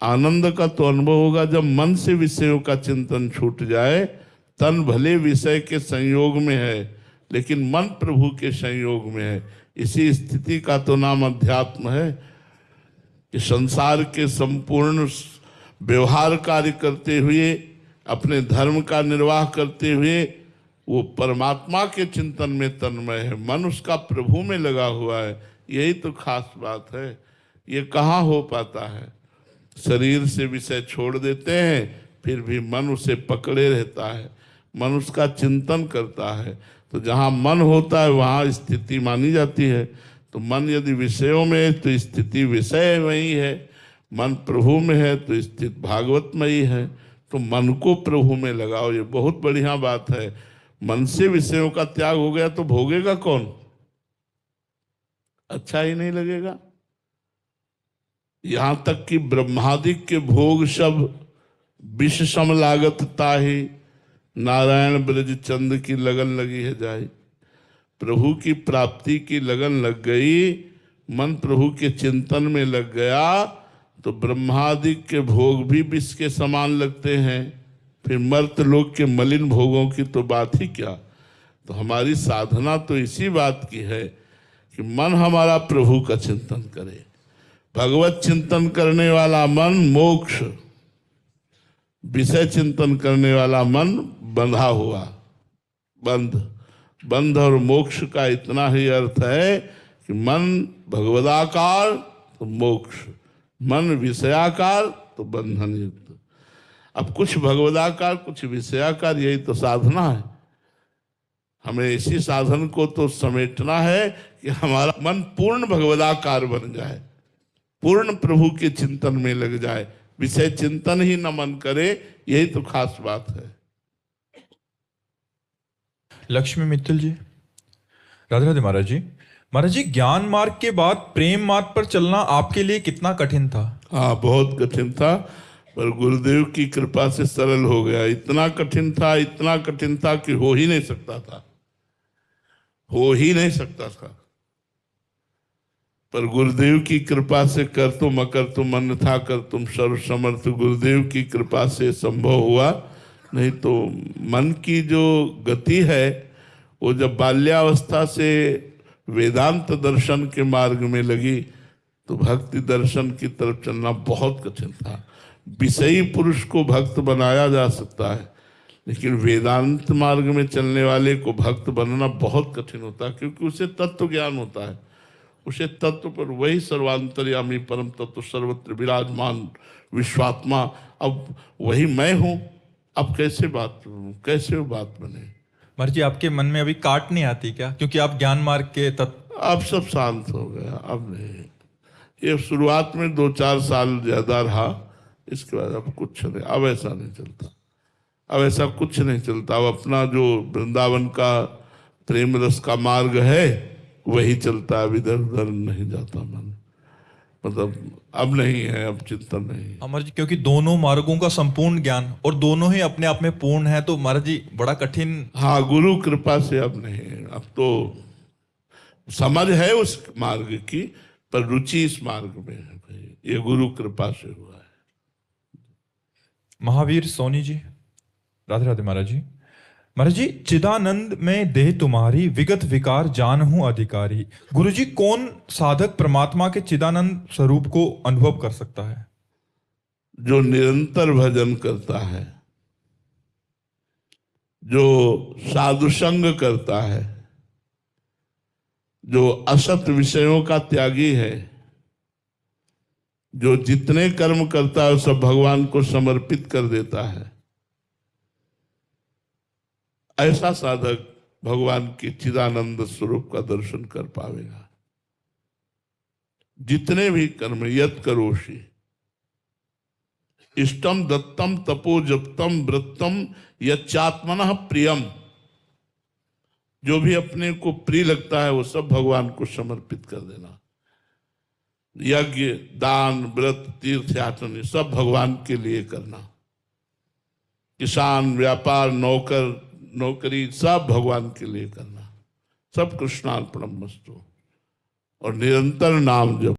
आनंद का तो अनुभव होगा जब मन से विषयों का चिंतन छूट जाए। तन भले विषय के संयोग में है, लेकिन मन प्रभु के संयोग में है। इसी स्थिति का तो नाम अध्यात्म है कि संसार के संपूर्ण व्यवहार कार्य करते हुए, अपने धर्म का निर्वाह करते हुए वो परमात्मा के चिंतन में तन्मय है, मन उसका प्रभु में लगा हुआ है। यही तो खास बात है। ये कहाँ हो पाता है? शरीर से विषय छोड़ देते हैं, फिर भी मन उसे पकड़े रहता है, मन उसका चिंतन करता है। तो जहाँ मन होता है वहाँ स्थिति मानी जाती है। तो मन यदि विषयों में है तो स्थिति विषय वही है, मन प्रभु में है तो स्थिति भागवतमयी है। तो मन को प्रभु में लगाओ, ये बहुत बढ़िया बात है। मन से विषयों का त्याग हो गया तो भोगेगा कौन? अच्छा ही नहीं लगेगा। यहां तक कि ब्रह्मादिक के भोग सब विष सम लागत ताहि, नारायण ब्रज चंद की लगन लगी है जाए। प्रभु की प्राप्ति की लगन लग गई, मन प्रभु के चिंतन में लग गया, तो ब्रह्मादिक के भोग भी विष के समान लगते हैं। फिर मर्त लोक के मलिन भोगों की तो बात ही क्या। तो हमारी साधना तो इसी बात की है कि मन हमारा प्रभु का चिंतन करे। भगवत चिंतन करने वाला मन मोक्ष, विषय चिंतन करने वाला मन बंधा हुआ। बंध और मोक्ष का इतना ही अर्थ है कि मन भगवदाकार तो मोक्ष, मन विषयाकार तो बंधन युक्त। अब कुछ भगवदाकार कुछ विषयाकार, यही तो साधना है। हमें इसी साधन को तो समेटना है कि हमारा मन पूर्ण भगवदाकार बन जाए, पूर्ण प्रभु के चिंतन में लग जाए, विषय चिंतन ही न मन करे। यही तो खास बात है। लक्ष्मी मित्तल जी, राधे राधे महाराज जी। महाराज जी, ज्ञान मार्ग के बाद प्रेम मार्ग पर चलना आपके लिए कितना कठिन था? हाँ, बहुत कठिन था, पर गुरुदेव की कृपा से सरल हो गया। इतना कठिन था कि हो ही नहीं सकता था, हो ही नहीं सकता था। पर गुरुदेव की कृपा से कर तुम अकर तुम अन्यथा कर तुम सर्व समर्थ, गुरुदेव की कृपा से संभव हुआ। नहीं तो मन की जो गति है वो जब बाल्यावस्था से वेदांत दर्शन के मार्ग में लगी तो भक्ति दर्शन की तरफ चलना बहुत कठिन था। विषयी पुरुष को भक्त बनाया जा सकता है, लेकिन वेदांत मार्ग में चलने वाले को भक्त बनना बहुत कठिन होता है, क्योंकि उसे तत्व ज्ञान होता है। उसे तत्व पर वही सर्वांतर्यामी परम तत्व सर्वत्र विराजमान विश्वात्मा, अब वही मैं हूँ। अब कैसे वो बात बने? महाराज जी, आपके मन में अभी काट नहीं आती क्या, क्योंकि आप ज्ञान मार्ग के तत्व? अब सब शांत हो गया, अब नहीं। ये शुरुआत में 2-4 साल ज्यादा रहा, इसके बाद अब कुछ नहीं, अब ऐसा नहीं चलता, अब ऐसा कुछ नहीं चलता। अब अपना जो वृंदावन का प्रेम रस का मार्ग है वही चलता है, इधर उधर नहीं जाता मन। मतलब अब नहीं है, अब चिंतन नहीं है। महाराज जी, क्योंकि दोनों मार्गों का संपूर्ण ज्ञान और दोनों ही अपने आप में पूर्ण है, तो महाराज जी बड़ा कठिन। हाँ, गुरु कृपा से अब नहीं। अब तो समझ है उस मार्ग की, पर रुचि इस मार्ग में है भाई, ये गुरु कृपा से हुआ है। महावीर सोनी जी, राधे राधे महाराज जी। महाराज जी, चिदानंद में देह तुम्हारी विगत विकार जानहूं अधिकारी। गुरु जी, कौन साधक परमात्मा के चिदानंद स्वरूप को अनुभव कर सकता है? जो निरंतर भजन करता है, जो साधु संग करता है, जो असत विषयों का त्यागी है, जो जितने कर्म करता है सब भगवान को समर्पित कर देता है, ऐसा साधक भगवान के चिदानंद स्वरूप का दर्शन कर पावेगा। जितने भी कर्म यत् करोषि इष्टम दत्तम तपो जप्तम व्रतम यच्चात्मनः प्रियम, जो भी अपने को प्रिय लगता है वो सब भगवान को समर्पित कर देना। यज्ञ, दान, व्रत, तीर्थ यात्रा सब भगवान के लिए करना। किसान, व्यापार, नौकरी सब भगवान के लिए करना। सब कृष्णार्पणमस्तु और निरंतर नाम जप।